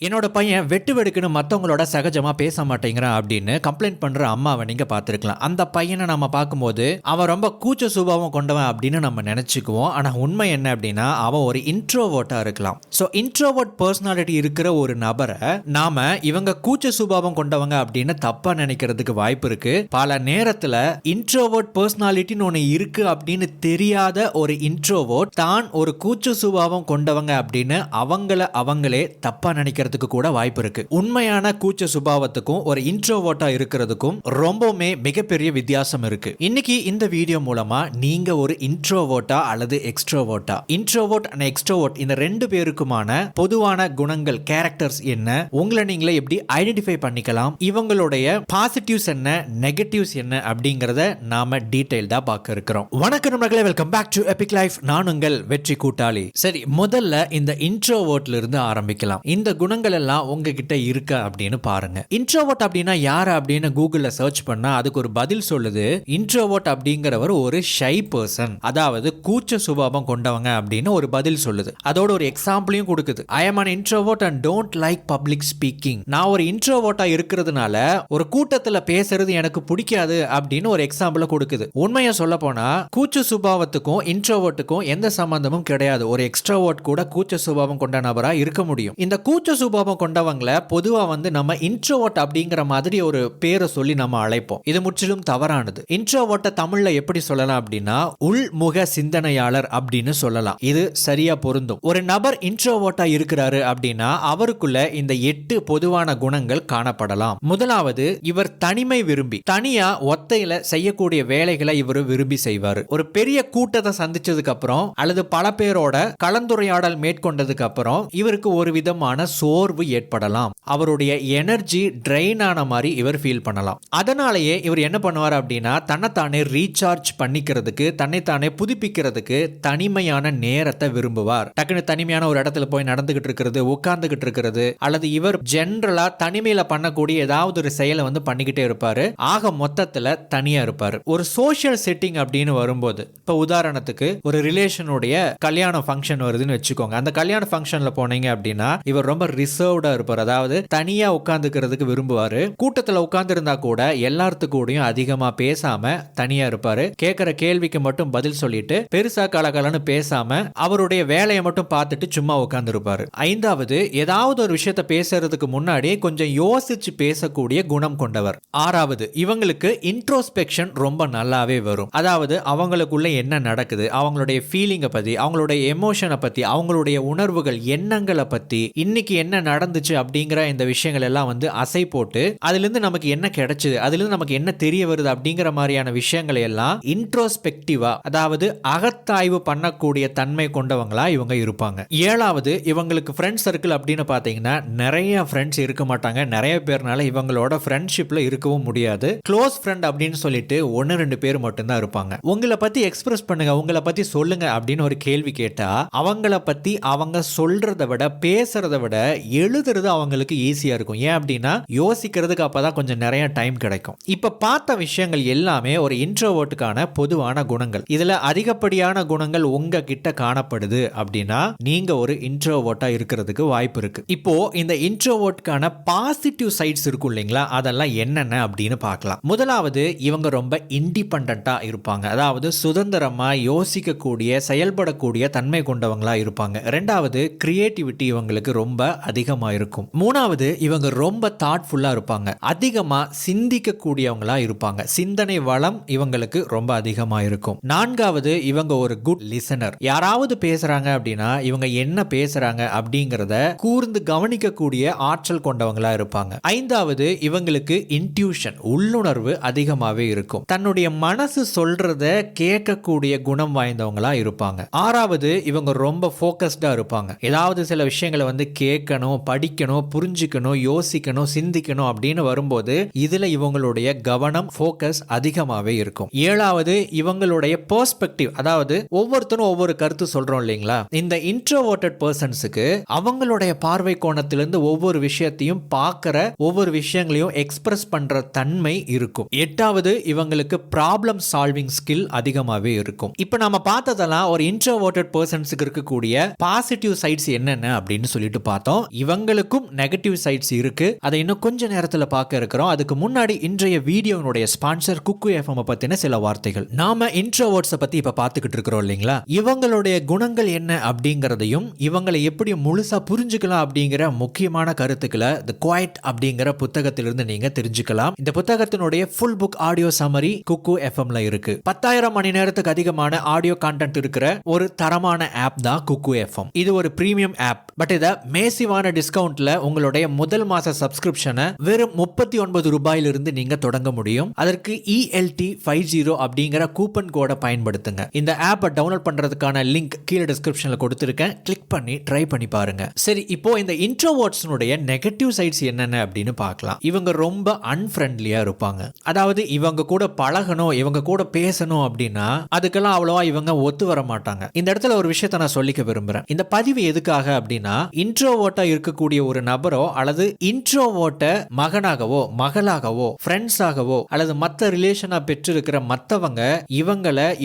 என்னோட பையன் வெட்டு வெடுக்குன்னு மற்றவங்களோட சகஜமா பேச மாட்டேங்கிறான் அப்படின்னு கம்ப்ளைண்ட் பண்ற அம்மாவை நீங்க பார்த்துருக்கலாம். அந்த பையனை நம்ம பார்க்கும்போது அவன் ரொம்ப கூச்ச சுபாவம் கொண்டவன் அப்படின்னு நம்ம நினைச்சுக்குவோம். ஆனா உண்மை என்ன அப்படின்னா அவன் ஒரு இன்ட்ரோவர்ட்டா இருக்கலாம். ஸோ இன்ட்ரோவர்ட் பர்சனாலிட்டி இருக்கிற ஒரு நபரை நாம இவங்க கூச்ச சுபாவம் கொண்டவங்க அப்படின்னு தப்பா நினைக்கிறதுக்கு வாய்ப்பு இருக்கு. பல நேரத்துல இன்ட்ரோவர்ட் பர்சனாலிட்டின்னு ஒன்று இருக்கு அப்படின்னு தெரியாத ஒரு இன்ட்ரோவர்ட் தான் ஒரு கூச்ச சுபாவம் கொண்டவங்க அப்படின்னு அவங்களே தப்பா நினைக்கிறது கூட வாய்ப்பு இருக்கு. உண்மையான கூச்ச சுபாவத்துக்கும் ஒரு இன்ட்ரோவர்ட்டா இருக்கிறதுக்கும் ரொம்பவுமே மிகப்பெரிய வித்தியாசம் இருக்கு. இன்னைக்கு இந்த வீடியோ மூலமா நீங்க ஒரு இன்ட்ரோவர்ட்டா அல்லது எக்ஸ்ட்ரோவர்ட்டா, இன்ட்ரோவர்ட் அண்ட் எக்ஸ்ட்ரோவர்ட் இந்த ரெண்டு பேருக்குமான பொதுவான குணங்கள், கேரக்டர்ஸ் என்ன, உங்களை நீங்களே எப்படி ஐடென்டிஃபை பண்ணிக்கலாம், இவங்களுடைய பாசிட்டிவ்ஸ் என்ன, நெகட்டிவ்ஸ் என்ன அப்படிங்கறத நாம டீடைல்டா பார்க்க இருக்கிறோம். வணக்கம் நண்பர்களே, welcome back to Epic Life. நான் உங்கள் வெற்றி கூட்டாளி. சரி, முதல்ல இந்த இன்ட்ரோவர்ட்ல இருந்து ஆரம்பிக்கலாம். இந்த குணங்கள் எல்லாம் உங்ககிட்ட இருக்கா அப்படின்னு பாருங்க. இன்ட்ரோவர்ட் அப்படின்னா யாரு அப்படின்னு கூகுள்ல சர்ச் பண்ணா அதுக்கு ஒரு பதில் சொல்லுது. இன்ட்ரோவர்ட் அப்படிங்கிறவர் ஒரு ஷை பர்சன், அதாவது கூச்ச சுபாவம் கொண்டவங்க அப்படின்னு ஒரு பதில் சொல்லுது. அதோட ஒரு எக்ஸாம்பிளையும் கொடுக்குது. ஐ அம் an introvert and don't like public speaking. நான் ஒரு இன்ட்ரோவர்ட்டா இருக்கிறதுனால ஒரு கூட்டத்துல பேசுறது எனக்கு பிடிக்காது அப்படின்னு ஒரு எக்ஸாம்பிள கொடுக்குது. உண்மையா சொல்ல போனா கூச்ச சுபாவத்துக்கும் இன்ட்ரோவர்ட்டுக்கும் எந்த சம்பந்தமும் கிடையாது. ஒரு எக்ஸ்ட்ரோவர்ட் கூட கூச்ச சுபாவம் கொண்ட நபரா இருக்க முடியும். இந்த கூச்ச சுபாவம் கொண்டவங்களை பொதுவா நம்ம இன்ட்ரோவர்ட் அப்படிங்கிற மாதிரி ஒரு பேரை சொல்லி நம்ம அழைப்போம். இது முற்றிலும் தவறானது. இன்ட்ரோவர்ட்டை தமிழ்ல எப்படி சொல்லலாம் அப்படின்னா உள்முக சிந்தனையாளர் அப்படின்னு சொல்லலாம். இது சரியா பொருந்தும். ஒரு நபர் இன்ட்ரோவர்ட்டா இருக்கிறாரு அப்படின்னா அவருக்குள்ள இந்த 8 பொதுவான குணங்கள் காணப்படலாம். முதலாவது, இவர் தனிமை விரும்பி, தனியா ஒத்தையில செய்யக்கூடிய வேலைகளை இவர் விரும்பி செய்வார். ஒரு பெரிய கூட்டத்தை சந்திச்சதுக்கு அப்புறம் அல்லது பல பேரோட கலந்துரையாடல் மேற்கொண்டதுக்கு அப்புறம் இவருக்கு ஒரு விதமான சோர்வு ஏற்படலாம். அவருடைய எனர்ஜி ட்ரெயின் ஆன மாதிரி இவர் ஃபீல் பண்ணலாம். அதனாலேயே இவர் என்ன பண்ணுவார் அப்படின்னா தன்னைத்தானே ரீசார்ஜ் பண்ணிக்கிறதுக்கு, தன்னைத்தானே புதுப்பிக்கிறதுக்கு தனிமையான நேரத்தை விரும்புவார். டக்குனு தனிமையான ஒரு இடத்துல போய் நடந்துகிட்டு இருக்கிறது, உட்கார்ந்துகிட்டு இருக்கிறது, அல்லது இவர் ஜெனரலா தனிமையில பண்ணக்கூடிய ஏதாவது ஒரு செயலை பண்ணிக்கிட்டே இருப்பாரு. ஆக மொத்தத்துல தனியா இருப்பாரு. ஒரு சோஷியல் செட்டிங் அப்படின்னு வரும்போது, இப்ப உதாரணத்துக்கு ஒரு ரிலேஷனுடைய கல்யாண ஃபங்க்ஷன் வருதுன்னு வச்சுக்கோங்க. அந்த கல்யாண ஃபங்க்ஷன்ல போனீங்க அப்படின்னா இவர் ரொம்ப ரிசர்வ்டா இருப்பார். அதாவது தனியா உட்கார்ந்துக்கிறதுக்கு விரும்புவாரு. கூட்டத்துல உட்கார்ந்து இருந்தா கூட எல்லாத்துக்கூடயும் அதிகமா பேசாம தனியா இருப்பாரு. கேட்கிற கேள்விக்கு மட்டும் பதில் சொல்லிட்டு பெருசா கலகலன்னு பேசாம அவருடைய வேலையை மட்டும் பார்த்துட்டு சும்மா உட்கார்ந்து இருப்பாரு. ஐந்தாவது, ஏதாவது ஒரு விஷயத்தை பேசுறதுக்கு முன்னாடி கொஞ்சம் யோசிச்சு பேசக்கூடிய குணம் கொண்டவர். ஆறாவது, இவங்களுக்கு இன்ட்ரோஸ்பெக்ஷன் ரொம்ப நல்லாவே வரும். அதாவது அவங்களுக்குள்ள என்ன நடக்குது, அவங்களுடைய ஃபீலிங்கை பத்தி, அவங்களுடைய எமோஷனை பத்தி, அவங்களுடைய உணர்வுகள், எண்ணங்களை பத்தி, இன்னைக்கு என்ன நடந்துச்சு அப்படிங்கிற இந்த விஷயங்கள் எல்லாம் அசை போட்டு அதிலிருந்து நமக்கு என்ன கிடைச்சது, அதிலிருந்து நமக்கு என்ன தெரிய வருது அப்படிங்கிற மாதிரியான விஷயங்களை எல்லாம் இன்ட்ரோஸ்பெக்டிவா, அதாவது அகத்தாய்வு பண்ணக்கூடிய தன்மை கொண்டவங்களா இவங்க இருப்பாங்க. ஏழாவது, இவங்களுக்கு ஃப்ரெண்ட் சர்க்கிள் அப்படின்னு பாத்தீங்கன்னா நிறைய ஃப்ரெண்ட்ஸ் இருக்க மாட்டாங்க. நிறைய பேர்னால இவங்களோட ஃப்ரெண்ட்ஷிப்ல இருக்கவும் முடியாது. க்ளோஸ் ஃப்ரெண்ட் அப்படின்னு சொல்லிட்டு 1-2 பேர் மட்டும்தான் இருப்பாங்க. உங்களை பத்தி எக்ஸ்பிரஸ் பண்ணுங்க, உங்களை பத்தி சொல்லுங்க அப்படின்னு ஒரு கேள்வி கேட்டா அவங்கள பத்தி அவங்க சொல்றதை விட, பேசுறதை விட எழுதுறது அவங்களுக்கு ஈஸியா இருக்கும். ஏன் அப்படின்னா யோசிக்கிறதுக்கு அப்பதான் கொஞ்சம் நிறைய டைம் கிடைக்கும். இப்ப பார்த்த விஷயங்கள் எல்லாமே ஒரு இன்ட்ரோவர்ட்டுக்கான பொதுவான குணங்கள். இதுல அதிகப்படியான குணங்கள் உங்க கிட்ட காணப்படுது அப்படின்னா நீங்க ஒரு இன்ட்ரோவர்ட்டா இருக்கிறதுக்கு வாய்ப்பு இருக்கு. இப்போ இந்த இன்ட்ரோவர்ட்கான பாசிட்டிவ் சைட்ஸ் இருக்கும் இல்லைங்களா, அதெல்லாம் என்னென்ன அப்படின்னு பார்க்கலாம். முதலாவது, இவங்க ரொம்ப இண்டிபெண்டன்ட்டா இருப்பாங்க. அதாவது சுதந்திரமா யோசிக்கக்கூடிய, செயல்படக்கூடிய தன்மை கொண்டவங்களா இருப்பாங்க. ரெண்டாவது, கிரியேட்டிவிட்டி இவங்களுக்கு ரொம்ப அதிகமா இருக்கும். மூணாவது, இவங்க ரொம்ப தாட்ஃபுல்லா இருப்பாங்க. அதிகமா சிந்திக்க கூடியவங்களா இருப்பாங்க. சிந்தனை வளம் இவங்களுக்கு ரொம்ப அதிகமா இருக்கும். நான்காவது, இவங்க ஒரு குட் லிசனர். யாராவது பேசுறாங்க அப்படின்னா இவங்க என்ன பேசுறாங்க அப்படிங்கறத கூர்ந்து கவனிக்கக்கூடிய ஆற்றல் கொண்டவங்களா இருப்பாங்க. ஐந்தாவது, இவங்களுக்கு இன்ட்யூஷன், உள்ளுணர்வு அதிகமாவே இருக்கும். தன்னுடைய மனசு சொல்றத கேட்கக்கூடிய குணம் வாய்ந்தவங்களா இருப்பாங்க. ஆறாவது, இவங்க ரொம்ப போக்கஸ்டா இருப்பாங்க. ஏதாவது சில விஷயங்களை கேட்கணும், படிக்கணும், புரிஞ்சு புரிஞ்சுக்கணும், யோசிக்கணும், சிந்திக்கணும் அப்படின்னு வரும்போது இதுல இவங்களுடைய கவனம் ஃபோக்கஸ் அதிகமாவே இருக்கும். 7வது இவங்களுடைய பெர்ஸ்பெக்டிவ், அதாவது ஒவ்வொருத்தரும் ஒவ்வொரு கருத்து சொல்றோம் இல்லைங்களா. இந்த இன்ட்ரோவர்ட்டட் பர்சன்ஸுக்கு அவங்களுடைய பார்வை கோணத்திலிருந்து ஒவ்வொரு விஷயத்தையும் பார்க்கிற, ஒவ்வொரு விஷயங்களையும் எக்ஸ்பிரஸ் பண்ற தன்மை இருக்கும். 8வது இவங்களுக்கு ப்ராப்ளம் சால்விங் ஸ்கில் அதிகமாவே இருக்கும். இப்போ நாம பார்த்ததெல்லாம் ஒரு இன்ட்ரோவர்ட்டட் பர்சன்ஸுக்கு இருக்கக்கூடிய பாசிட்டிவ் சைட்ஸ் என்னென்ன அப்படின்னு சொல்லிட்டு பார்த்தோம். இவங்களுக்கும் நெகட்டிவ் சைட்ஸ் இருக்கு. அதை இன்னும் கொஞ்ச நேரத்தில் பார்க்க இருக்கிறோம். அதுக்கு முன்னாடி இன்றைய வீடியோனுடைய ஸ்பான்சர் குக்கு எஃப்எம் பத்தின சில வார்த்தைகள். நாம இன்ட்ரோவர்ட்ஸை பத்தி இப்ப பார்த்துக்கிட்டு இருக்கிறோம் இல்லைங்களா. இவங்களுடைய குணங்கள் என்ன அப்படிங்கறதையும் இவங்களை எப்படி முழுசா புரிஞ்சுக்கலாம் அப்படிங்கிற முக்கியமான கருத்துக்களை தி குவைட் அப்படிங்கிற புத்தகத்திலிருந்து நீங்க தெரிஞ்சுக்கலாம். இந்த புத்தகத்தினுடைய ஃபுல் புக் ஆடியோ சம்மரி குக்கு எஃப்எம்ல இருக்கு. 10,000 மணி நேரத்துக்கு அதிகமான ஆடியோ கான்டென்ட் இருக்கிற ஒரு தரமான ஆப் தான் குக்கு எஃப்எம். இது ஒரு பிரீமியம் ஆப். பட் இத மேசிவான டிஸ்கவுண்ட்ல உங்களுடைய முதல் மாச சப்ஸ்கிரிப்ஷனை வெறும் 39 ரூபாயிலிருந்து நீங்க தொடங்க முடியும். அதற்கு ELT50 அப்படிங்கிற கூப்பன் கோடை பயன்படுத்துங்க. இந்த ஆப்பை டவுன்லோட் பண்றதுக்கான லிங்க் கீழே டிஸ்கிரிப்ஷன்ல கொடுத்திருக்கேன். கிளிக் பண்ணி ட்ரை பண்ணி பாருங்க. சரி, இப்போ இந்த இன்ட்ரோவர்ட்ஸ்னுடைய நெகட்டிவ் சைட்ஸ் என்னென்ன அப்படின்னு பார்க்கலாம். இவங்க ரொம்ப அன்ஃப்ரெண்ட்லியா இருப்பாங்க. அதாவது இவங்க கூட பழகணும், இவங்க கூட பேசணும் அப்படின்னா அதுக்கெல்லாம் அவ்வளவா இவங்க ஒத்து வர மாட்டாங்க. இந்த இடத்துல ஒரு விஷயத்தை நான் சொல்லிக்க விரும்புறேன். இந்த பதிவு எதுக்காக அப்படின்னா, இன்ட்ரோவர்ட்டா இருக்கக்கூடிய ஒரு நபரோ அல்லது இன்ட்ரோவர்ட்ட மகனாகவோ மகளாகவோ ஃப்ரெண்ட்ஸாகவோ அல்லது மற்ற ரிலேஷனா பெற்றிருக்கிற மற்றவங்க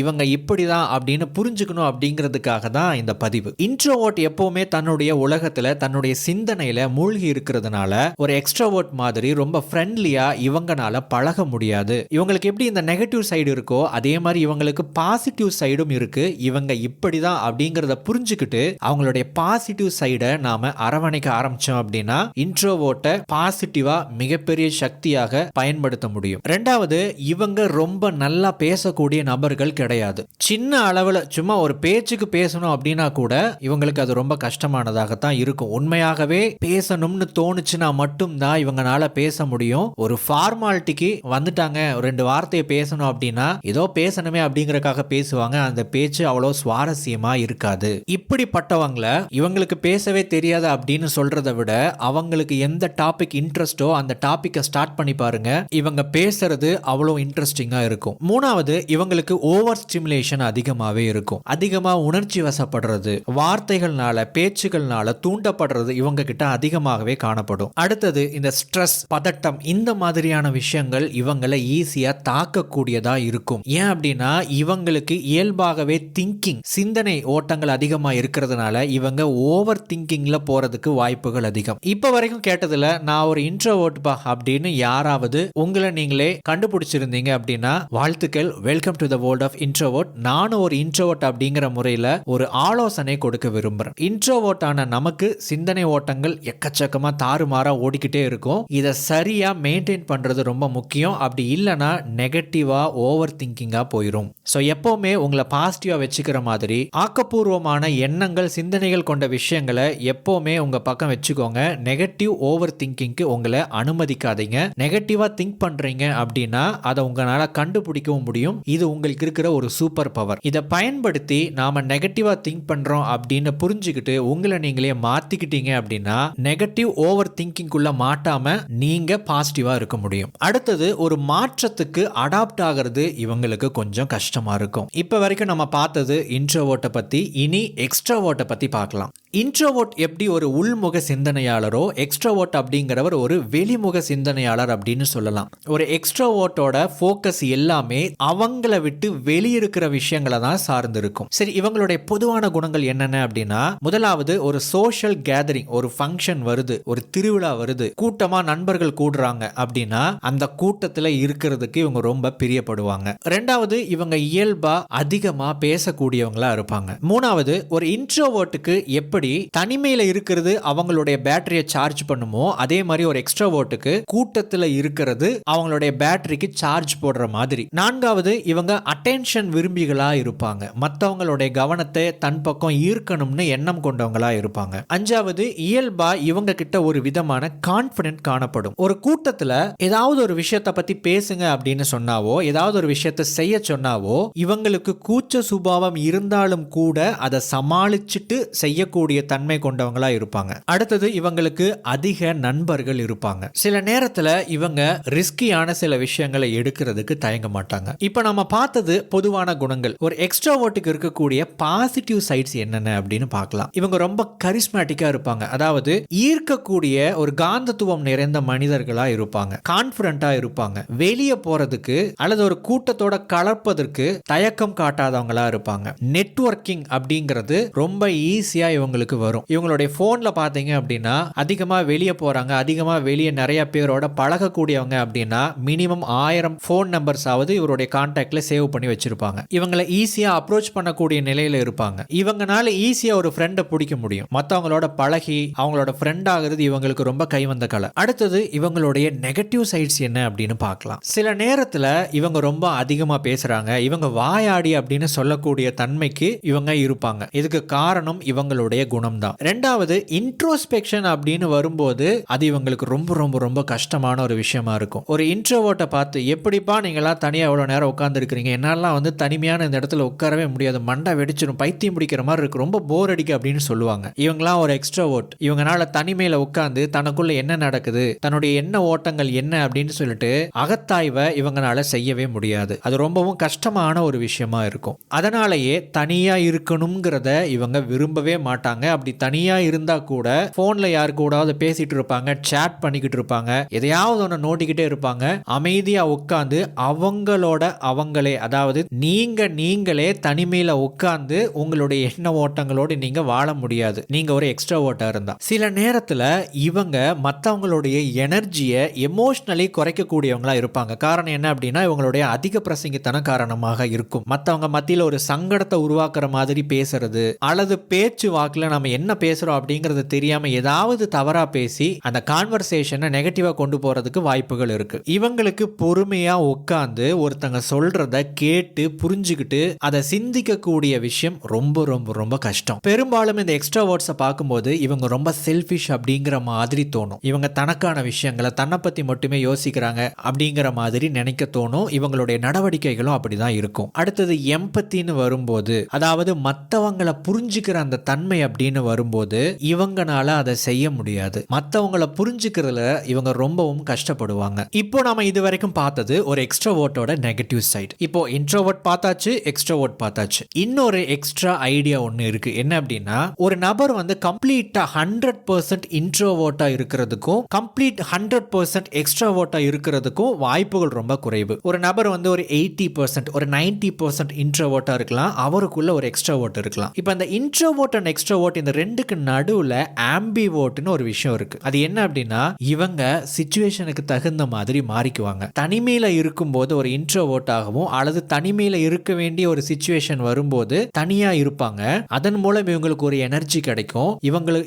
இவங்க இப்படிதான் அப்படின்னு புரிஞ்சுக்கணும் அப்படிங்கிறதுக்காக தான் இந்த பதிவு. இன்ட்ரோவர்ட் எப்பவுமே தன்னுடைய உலகத்துல தன்னுடைய சிந்தனையில மூழ்கி இருக்கிறதுனால ஒரு எக்ஸ்ட்ரோவர்ட் மாதிரி ரொம்ப ஃப்ரெண்ட்லியா இவங்கனால பழக முடியாது. இவங்களுக்கு எப்படி இந்த நெகட்டிவ் சைடு இருக்கோ அதே மாதிரி இவங்களுக்கு பாசிட்டிவ் சைடும் இருக்கு. இவங்க இப்படிதான் அப்படிங்கறத புரிஞ்சுக்கிட்டு அவங்களுடைய பாசிட்டிவ் சைடை நாம அரவணைக்க ஆரம்பிச்சோம் அப்படின்னா இன்ட்ரோவர்ட்டை பாசிட்டிவா மிகப்பெரிய சக்தியாக பயன்படுத்த முடியும். ரெண்டாவது, இவங்க ரொம்ப நல்லா பேசக்கூடிய நபர்கள் கிடையாது. சின்ன அளவுல சும்மா ஒரு பேச்சுக்கு பேசணும் அப்படின்னா கூட இவங்களுக்கு அது ரொம்ப கஷ்டமானதாகத்தான் இருக்கும். உண்மையாகவே பேசணும்னு தோணுச்சுன்னா மட்டும்தான் இவங்கனால பேச முடியும். ஒரு ஃபார்மாலிட்டிக்கு வந்துட்டாங்க, 2 வார்த்தையை பேசணும் அப்படின்னா ஏதோ பேசணுமே அப்படிங்கறக்காக பேசுவாங்க. அந்த பேச்சு அவ்வளவு சுவாரஸ்யமா இருக்காது. இப்படிப்பட்டவங்களை இவங்களுக்கு பேசவே தெரியாது அப்படின்னு சொல்றதை விட அவங்களுக்கு எந்த டாபிக் இன்ட்ரெஸ்டோ அந்த டாபிக்கை ஸ்டார்ட் பண்ணி பாருங்க. இவங்க பேசுறது அவ்வளவு இன்ட்ரெஸ்டிங்கா இருக்கும். 3வது, இவங்களுக்கு ஓவர் ஸ்டிமுலேஷன் அதிகமாவே இருக்கும். அதிகமா உணர்ச்சி வசப்படுறது, வார்த்தைகள்னால பேச்சுகள்னால தூண்டப்படுறது இவங்க கிட்ட அதிகமாகவே காணப்படும். அடுத்தது, இந்த ஸ்ட்ரெஸ், பதட்டம், இந்த மாதிரியான விஷயங்கள் இவங்களை ஈஸியா தாக்கக்கூடியதா இருக்கும். ஏன் அப்படின்னா இவங்களுக்கு இயல்பாகவே திங்கிங், சிந்தனை ஓட்டங்கள் அதிகமா இருக்கிறதுனால இவங்க ஓவர் திங்கிங்ல போறதுக்கு வாய்ப்புகள் அதிகம். இப்ப வரைக்கும் கேட்டதுல நான் ஒரு இன்ட்ரோவர்ட் பா அப்படின்னு யாராவது உங்களை நீங்களே கண்டுபிடிச்சிருந்தீங்க அப்படின்னா வாழ்த்துக்கள். Welcome to the world of introvert. நானும் ஒரு இன்ட்ரோவர்ட் அப்படிங்கிற முறையில ஒரு ஆலோசனை கொடுக்க விரும்புறேன். இன்ட்ரோவர்ட் ஆன நமக்கு சிந்தனை ஓட்டங்கள் எக்கச்சக்கமா தாறுமாறா ஓடிக்கிட்டே இருக்கும். இதை சரியா மெயின்டைன் பண்றது ரொம்ப முக்கியம். அப்படி இல்லைன்னா நெகட்டிவா ஓவர் திங்கிங்கா போயிடும். ஸோ எப்பவுமே உங்களை பாசிட்டிவா வச்சுக்கிற மாதிரி ஆக்கப்பூர்வமான எண்ணங்கள், சிந்தனைகள் கொண்ட விஷயங்களை எப்பவுமே உங்க பக்கம் வச்சுக்கோங்க. நெகட்டிவ் ஓவர் திங்கிங்க்கு உங்களை அனுமதிக்காதீங்க. நெகட்டிவா திங்க் பண்றீங்க அப்படின்னா அதை உங்களால கண்டுபிடிக்கவும் முடியும். இது உங்களுக்கு இருக்கிற ஒரு சூப்பர் பவர். இதை பயன்படுத்தி நாம நெகட்டிவா திங்க் பண்றோம் அப்படின்னு புரிஞ்சுக்கிட்டு உங்களை நீங்களே மாத்திக்கிட்டீங்க அப்படின்னா நெகட்டிவ் ஓவர் திங்கிங்குள்ள மாட்டாம நீங்க பாசிட்டிவா இருக்க முடியும். அடுத்தது, ஒரு மாற்றத்துக்கு அடாப்ட் ஆகிறது இவங்களுக்கு கொஞ்சம் கஷ்டமா இருக்கும். இப்ப வரைக்கும் நம்ம பார்த்தது இன்ட்ரோவர்ட்டை பத்தி. இனி எக்ஸ்ட்ரோவர்ட்டை பத்தி பார்க்கலாம். இன்ட்ரோவர்ட் எப்படி ஒரு உள்முக சிந்தனையாளரோ எக்ஸ்ட்ரோவர்ட் அப்படிங்கிறவர் ஒரு வெளிமுக சிந்தனையாளர் அப்படின்னு சொல்லலாம். ஒரு எக்ஸ்ட்ரோவர்ட்டோட ஃபோக்கஸ் எல்லாமே அவங்கள விட்டு வெளியிருக்கிற விஷயங்களை தான் சார்ந்து இருக்கும். சரி, இவங்களுடைய பொதுவான குணங்கள் என்னென்ன அப்படின்னா, முதலாவது, ஒரு சோஷியல் கேதரிங், ஒரு ஃபங்க்ஷன் வருது, ஒரு திருவிழா வருது, கூட்டமா நண்பர்கள் கூடுறாங்க அப்படின்னா அந்த கூட்டத்தில் இருக்கிறதுக்கு இவங்க ரொம்ப பிரியப்படுவாங்க. ரெண்டாவது, இவங்க இயல்பா அதிகமா பேசக்கூடியவங்களா இருப்பாங்க. மூணாவது, ஒரு இன்ட்ரோவர்ட்டுக்கு எப்படி தனிமையில இருக்கிறது அவங்களுடைய பேட்டரியை சார்ஜ் பண்ணுமோ அதே மாதிரி ஒரு எக்ஸ்ட்ரோவர்ட்டுக்கு கூட்டத்தில் இருக்கிறது அவங்களுடைய பேட்டரிக்கு சார்ஜ் போடுற மாதிரி. நான்காவது, இவங்க அட்டென்ஷன் விரும்பிகளா இருப்பாங்க. மற்றவங்களுடைய கவனத்தை தன் பக்கம் ஈர்க்கணும்னு எண்ணம் கொண்டவங்களா இருப்பாங்க. அஞ்சாவது, இயல்பா இவங்க கிட்ட ஒரு விதமான கான்பிடன்ட் காணப்படும். ஒரு கூட்டத்துல ஏதாவது ஒரு விஷயத்தை பத்தி பேசுங்க அப்படின்னு சொன்னாவோ, ஏதாவது ஒரு விஷயத்தை செய்ய சொன்னாவோ, இவங்களுக்கு கூச்ச சுபாவம் இருந்தாலும் கூட அதை சமாளிச்சுட்டு செய்யக்கூடிய சிந்திக்கக்கூடிய தன்மை கொண்டவங்களா இருப்பாங்க. அடுத்தது இவங்களுக்கு அதிக நண்பர்கள் இருப்பாங்க. சில நேரத்துல இவங்க ரிஸ்கியான சில விஷயங்களை எடுக்கிறதுக்கு தயங்க மாட்டாங்க. இப்ப நம்ம பார்த்தது பொதுவான குணங்கள். ஒரு எக்ஸ்ட்ரோவர்ட்டுக்கு இருக்கக்கூடிய பாசிட்டிவ் சைட்ஸ் என்னென்ன அப்படின்னு பார்க்கலாம். இவங்க ரொம்ப கரிஸ்மேட்டிக்கா இருப்பாங்க. அதாவது ஈர்க்கக்கூடிய ஒரு காந்தத்துவம் நிறைந்த மனிதர்களா இருப்பாங்க. கான்பிடண்டா இருப்பாங்க. வெளியே போறதுக்கு அல்லது ஒரு கூட்டத்தோட கலப்பதற்கு தயக்கம் காட்டாதவங்களா இருப்பாங்க. நெட்வொர்க்கிங் அப்படிங்கிறது ரொம்ப ஈஸியா இவங்களுக்கு வரும். இவங்களுடைய போன்ல பாத்தீங்க அப்படின்னா அதிகமா வெளியே போறாங்க, அதிகமா வெளியே நிறைய பேரோட பழகக்கூடியவங்க அப்படின்னா மினிமம் 1000 போன் நம்பர்ஸ் ஆவது இவருடைய கான்டாக்ட்ல சேவ் பண்ணி வச்சிருப்பாங்க. இவங்களை ஈஸியா அப்ரோச் பண்ணக்கூடிய நிலையில இருப்பாங்க. இவங்கனால ஈஸியா ஒரு ஃப்ரெண்டை பிடிக்க முடியும். மற்றவங்களோட பழகி அவங்களோட ஃப்ரெண்ட் ஆகிறது இவங்களுக்கு ரொம்ப கைவந்த கலை. அடுத்தது இவங்களுடைய நெகட்டிவ் சைட்ஸ் என்ன அப்படின்னு பார்க்கலாம். சில நேரத்துல இவங்க ரொம்ப அதிகமா பேசுறாங்க, இவங்க வாயாடி அப்படின்னு சொல்லக்கூடிய தன்மைக்கு இவங்க இருப்பாங்க. இதுக்கு காரணம் இவங்களுடைய குணம் தான். ரெண்டாவது இன்ட்ரோஸ்பெக்ஷன் அப்படின்னு வரும்போது அது இவங்களுக்கு ரொம்ப ரொம்ப ரொம்ப கஷ்டமான ஒரு விஷயமா இருக்கும். ஒரு இன்ட்ரோவர்ட்டை பார்த்து எப்படிப்பா நீங்களாம் தனியா எவ்வளவு நேரம் உட்கார்ந்து இருக்கிறீங்க, என்னாலாம் தனிமையான இந்த இடத்துல உட்காரவே முடியாது, மண்டை வெடிச்சிடும், பைத்தியம் பிடிக்கிற மாதிரி இருக்கு, ரொம்ப போர் அடிக்க அப்படின்னு சொல்லுவாங்க. இவங்களாம் ஒரு எக்ஸ்ட்ரோவர்ட். இவங்கனால தனிமையில உட்கார்ந்து தனக்குள்ள என்ன நடக்குது, தன்னுடைய எண்ண ஓட்டங்கள் என்ன அப்படின்னு சொல்லிட்டு அகத்தாய்வை இவங்களால செய்யவே முடியாது. அது ரொம்பவும் கஷ்டமான ஒரு விஷயமா இருக்கும். அதனாலேயே தனியா இருக்கணுங்கிறத இவங்க விரும்பவே மாட்டாங்க. அப்படி தனியா இருந்தா கூட போன்ல யாரு கூடாவது பேசிட்டு இருப்பாங்க, சேட் பண்ணிக்கிட்டு இருப்பாங்க, எதையாவது ஒன்று நோட்டிக்கிட்டே இருப்பாங்க. அமைதியா உட்கார்ந்து அவங்களோட அவங்களே, அதாவது நீங்களே தனிமையில உட்கார்ந்து உங்களுடைய எண்ண ஓட்டங்களோடு நீங்க வாழ முடியாது, நீங்க ஒரு எக்ஸ்ட்ரோவர்ட்டா இருந்தா. சில நேரத்துல இவங்க மற்றவங்களுடைய எனர்ஜியை எமோஷனலி குறைக்கக்கூடியவங்களா இருப்பாங்க. காரணம் என்ன அப்படின்னா இவங்களுடைய அதிக பிரசங்கித்தன காரணமாக இருக்கும். மற்றவங்க மத்தியில் ஒரு சங்கடத்தை உருவாக்குற மாதிரி பேசுறது அல்லது பேச்சு வாக்குல நம்ம என்ன பேசுறோம் அப்படிங்கறது தெரியாம ஏதாவது தவறா பேசி அந்த கான்வர்சேஷனை நெகட்டிவா கொண்டு போறதுக்கு வாய்ப்புகள் இருக்கு. இவங்களுக்கு பொறுமையா உட்கார்ந்து ஒருத்தங்க சொல்றத கேட்டு புரிஞ்சுக்கிட்டு அதை சிந்திக்க கூடிய விஷயம் ரொம்ப ரொம்ப ரொம்ப கஷ்டம். பெரும்பாலும் இந்த எக்ஸ்ட்ரோவர்ட்ஸை பார்க்கும்போது இவங்க ரொம்ப செல்ஃபிஷ் அப்படிங்கிற மாதிரி தோணும். இவங்க தனக்கான விஷயங்களை தன்னை பத்தி மட்டுமே யோசிக்கிறாங்க அப்படிங்கிற மாதிரி நினைக்க தோணும். இவங்களுடைய நடவடிக்கைகளும் அப்படிதான் இருக்கும். அடுத்தது எம்பத்தின்னு வரும்போது, அதாவது மற்றவங்களை புரிஞ்சுக்கிற அந்த தன்மை அப்படின்னு வரும்போது இவங்கனால அதை செய்ய முடியாது. மற்றவங்களை புரிஞ்சுக்கிறதுல இவங்க ரொம்பவும் கஷ்டப்படுவாங்க. இப்போ நாம இது வரைக்கும் பார்த்தது ஒரு எக்ஸ்ட்ரோவர்ட்டோட நெகட்டிவ் சைடு. இப்போ இன்ட்ரோவர்ட் பார்த்தாச்சு, எக்ஸ்ட்ரோவர்ட் பார்த்தாச்சு. இன்னொரு எக்ஸ்ட்ரா ஐடியா ஒன்று இருக்கு. என்ன அப்படின்னா ஒரு நபர் கம்ப்ளீட்டா 100% இன்ட்ரோவர்ட்டா இருக்கிறதுக்கும் கம்ப்ளீட் 100% எக்ஸ்ட்ரோவர்ட்டா இருக்கிறதுக்கும் வாய்ப்புகள் ரொம்ப குறைவு. ஒரு நபர் ஒரு 80% ஒரு 90% இன்ட்ரோவர்ட்டா இருக்கலாம், அவருக்குள்ள ஒரு எக்ஸ்ட்ரோவர்ட் இருக்கலாம். இப்போ அந்த இன்ட்ரோவர்ட் அண்ட் எக்ஸ்ட்ரோவர்ட் இந்த ரெண்டுக்கு நடுவுல ஆம்பிவர்ட்னு ஒரு விஷயம் இருக்கு. அது என்ன அப்படின்னா இவங்க சிச்சுவேஷனுக்கு தகுந்த மாதிரி மாறிக்குவாங்க. தனிமையில இருக்கும்போது ஒரு இன்ட்ரோவர்ட் ஆகவும் அல்லது தனிமையில இருக்க வேண்டிய ஒரு சிச்சுவேஷன் வரும்போது தனியா இருப்பாங்க. அதன் மூலம் இவங்களுக்கு ஒரு எனர்ஜி கிடைக்கும்.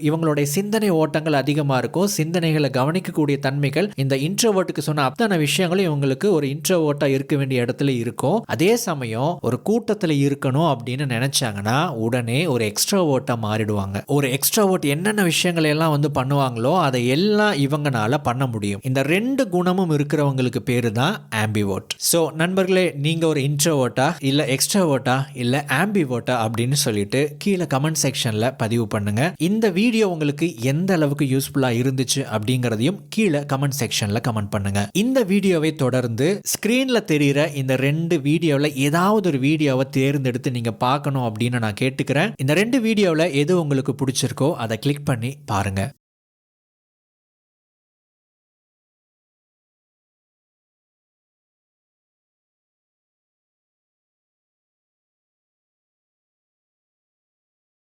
இவங்களுடைய சிந்தனை ஓட்டங்கள் அதிகமா இருக்கும். சிந்தனைகளை கவனிக்கக்கூடிய தன்மைகள் இந்த இன்ட்ரோவர்ட்டுக்கு சொன்ன அத்தனை விஷயங்களும் இவங்களுக்கு ஒரு இன்ட்ரோவர்ட்டா இருக்க வேண்டிய இடத்துல இருக்கும். அதே சமயம் ஒரு கூட்டத்தில் இருக்கணும் அப்படின்னு நினைச்சாங்கன்னா உடனே ஒரு எக்ஸ்ட்ரோவர்ட்டா மாறிடுவாங்க. ஒரு எக்ஸ்ட்ரோவர்ட் என்னென்ன விஷயங்களை எல்லாம் பண்ணுவாங்களோ அதை எல்லாம் இவங்கனால பண்ண முடியும். இந்த ரெண்டு குணமும் இருக்கிறவங்களுக்கு பேரு தான் ஆம்பிவர்ட். சோ நண்பர்களே, நீங்க ஒரு இன்ட்ரோவர்ட்டா இல்ல எக்ஸ்ட்ரோவர்ட்டா இல்ல ஆம்பிவர்ட்டா அப்படின்னு சொல்லிட்டு கீழே கமெண்ட் செக்ஷன்ல பதிவு பண்ணுங்க. இந்த வீடியோ உங்களுக்கு எந்த அளவுக்கு யூஸ்ஃபுல்லா இருந்துச்சு அப்படிங்கறதையும் கீழே கமெண்ட் செக்ஷன்ல கமெண்ட் பண்ணுங்க. இந்த வீடியோவை தொடர்ந்து ஸ்கிரீன்ல தெரிகிற இந்த 2 வீடியோவில் ஏதாவது ஒரு வீடியோவை தேர்ந்தெடுத்து நீங்க பார்க்கணும் அப்படின்னு நான் கேட்டுக்கிறேன். இந்த 2 வீடியோவில் எது உங்களுக்கு பிடிச்சிருக்கோ அதை கிளிக் பண்ணி பாருங்க.